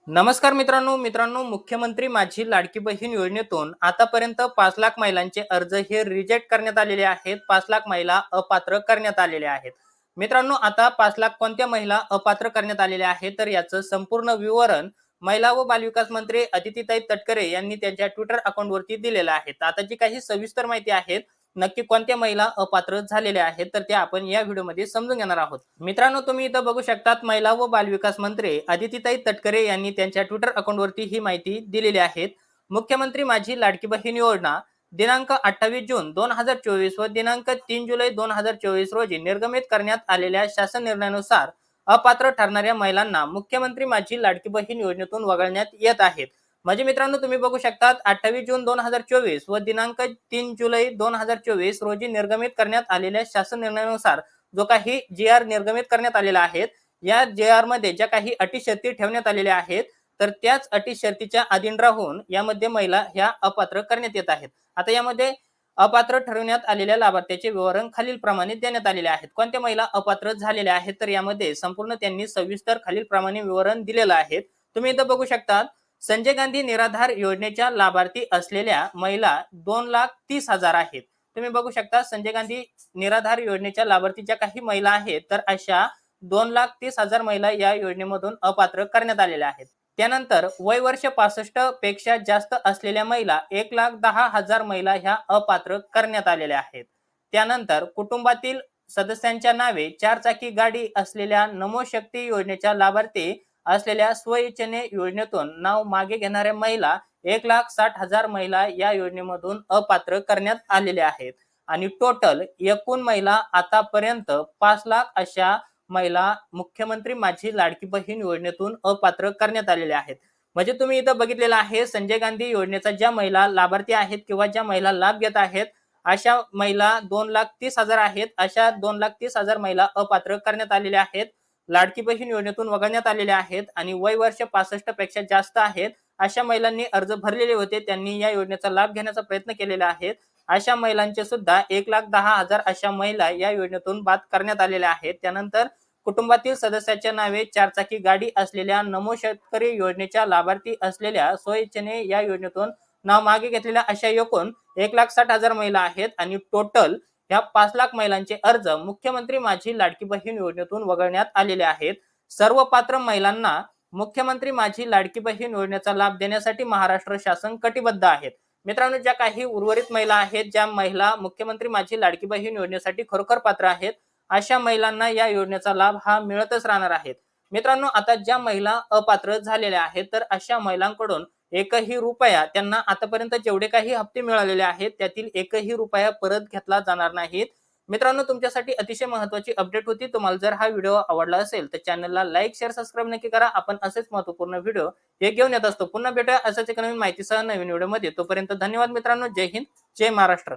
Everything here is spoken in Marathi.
नमस्कार मित्रांनो मुख्यमंत्री माझी लाडकी बहीण योजनेतून आतापर्यंत 5 लाख महिलांचे अर्ज हे रिजेक्ट करण्यात आलेले आहेत. 5 लाख महिला अपात्र करण्यात आलेल्या आहेत. मित्रांनो, आता 5 लाख कोणत्या महिला अपात्र करण्यात आलेल्या आहेत, तर याचं संपूर्ण विवरण महिला व बालविकास मंत्री अदितीताई तटकरे यांनी त्यांच्या ट्विटर अकाउंटवरती दिलेलं आहे. आता जी काही सविस्तर माहिती आहे, नक्की कोणत्या महिला अपात्र झालेल्या आहेत, तर त्या आपण या व्हिडिओमध्ये समजून घेणार आहोत. मित्रांनो, तुम्ही इथं बघू शकतात, महिला व बालविकास मंत्री अदितीताई तटकरे यांनी त्यांच्या ट्विटर अकाउंटवरती ही माहिती दिलेली आहे. मुख्यमंत्री माझी लाडकी बहीण योजना दिनांक 28 जून 2024 व दिनांक 3 जुलै 2024 रोजी निर्गमित करण्यात आलेल्या शासन निर्णयानुसार अपात्र ठरणाऱ्या महिलांना मुख्यमंत्री माझी लाडकी बहीण योजनेतून वगळण्यात येत आहेत. म्हणजे मित्रांनो, तुम्ही बघू शकतात, 28 जून 2024 व दिनांक 3 जुलै 2024 रोजी निर्गमित करण्यात आलेल्या शासन निर्णयानुसार जो काही जी-आर निर्गमित करण्यात आलेला आहे, या जी-आर मध्ये ज्या काही अटी शर्ती ठेवण्यात आलेल्या आहेत, तर त्याच अटी शर्तीच्या अधीन राहून यामध्ये महिला ह्या अपात्र करण्यात येत आहेत. आता यामध्ये अपात्र ठरवण्यात आलेल्या लाभार्थ्याचे विवरण खालील प्रमाणे देण्यात आलेले आहेत. कोणत्या महिला अपात्र झालेल्या आहेत, तर यामध्ये संपूर्ण त्यांनी सविस्तर खालील प्रमाणे विवरण दिलेलं आहे. तुम्ही इथं बघू शकता, संजय गांधी निराधार योजनेच्या लाभार्थी असलेल्या महिला 2,30,000 आहेत. तुम्ही बघू शकता, संजय गांधी निराधार योजनेच्या लाभार्थी ज्या काही महिला आहेत, तर अशा 2,30,000 महिला या योजनेमधून अपात्र करण्यात आलेल्या आहेत. त्यानंतर वय वर्ष 65 पेक्षा जास्त असलेल्या महिला 1,10,000 महिला ह्या अपात्र करण्यात आलेल्या आहेत. त्यानंतर कुटुंबातील सदस्यांच्या नावे 4 चाकी गाडी असलेल्या नमो शक्ती योजनेच्या लाभार्थी असलेल्या स्वइच्छेने योजनेतून नाव मागे घेणाऱ्या महिला 1,60,000 महिला या योजनेमधून अपात्र करण्यात आलेल्या आहेत. आणि टोटल एकूण महिला आतापर्यंत 5 लाख अशा महिला मुख्यमंत्री माझी लाडकी बहीण योजनेतून अपात्र करण्यात आलेल्या आहेत. म्हणजे तुम्ही इथं बघितलेलं आहे, संजय गांधी योजनेचा ज्या महिला लाभार्थी आहेत किंवा ज्या महिला लाभ घेत आहेत, अशा महिला 2,30,000 आहेत. अशा 2,30,000 महिला अपात्र करण्यात आलेल्या आहेत, लाडकी बहीण योजनेतून वगळण्यात आलेल्या आहेत. आणि वय वर्ष 65 पेक्षा जास्त आहेत अशा महिलांनी अर्ज भरलेले होते, त्यांनी या योजनेचा लाभ घेण्याचा प्रयत्न केलेला आहे. अशा महिलांचे सुद्धा 1,10,000 अशा महिला या योजनेतून बाद करण्यात आलेल्या आहेत. त्यानंतर कुटुंबातील सदस्याच्या नावे 4 चाकी गाडी असलेल्या नमो शेतकरी योजनेच्या लाभार्थी असलेल्या स्वइच्छेने या योजनेतून नाव मागे घेतलेल्या अशा एकूण 1,60,000 महिला आहेत. आणि टोटल ह्या 5 लाख महिलांचे अर्ज मुख्यमंत्री माझी लाडकी बहीण योजनेतून वगळण्यात आलेले आहेत. सर्व पात्र महिलांना मुख्यमंत्री माझी लाडकी बहीण योजनेचा लाभ देण्यासाठी महाराष्ट्र शासन कटिबद्ध आहेत. मित्रांनो, ज्या काही उर्वरित महिला आहेत, ज्या महिला मुख्यमंत्री माझी लाडकी बहीण योजनेसाठी खरोखर पात्र आहेत, अशा महिलांना या योजनेचा लाभ हा मिळतच राहणार आहे. मित्रांनो, आता ज्या महिला अपात्र झालेल्या आहेत, तर अशा महिलांकडून एकही रुपया त्यांना आतापर्यंत जेवढे काही हप्ते मिळालेले आहेत, त्यातील एकही रुपया परत घेतला जाणार नाहीत. मित्रांनो, तुमच्यासाठी अतिशय महत्त्वाची अपडेट होती. तुम्हाला जर हा व्हिडिओ आवडला असेल तर चॅनलला लाईक, शेअर, सबस्क्राईब नक्की करा. आपण असेच महत्त्वपूर्ण व्हिडिओ हे घेऊन येत असतो. पुन्हा भेटूया अशाच एका नवीन माहितीसह नवीन व्हिडिओमध्ये. तोपर्यंत धन्यवाद मित्रांनो. जय हिंद, जय महाराष्ट्र.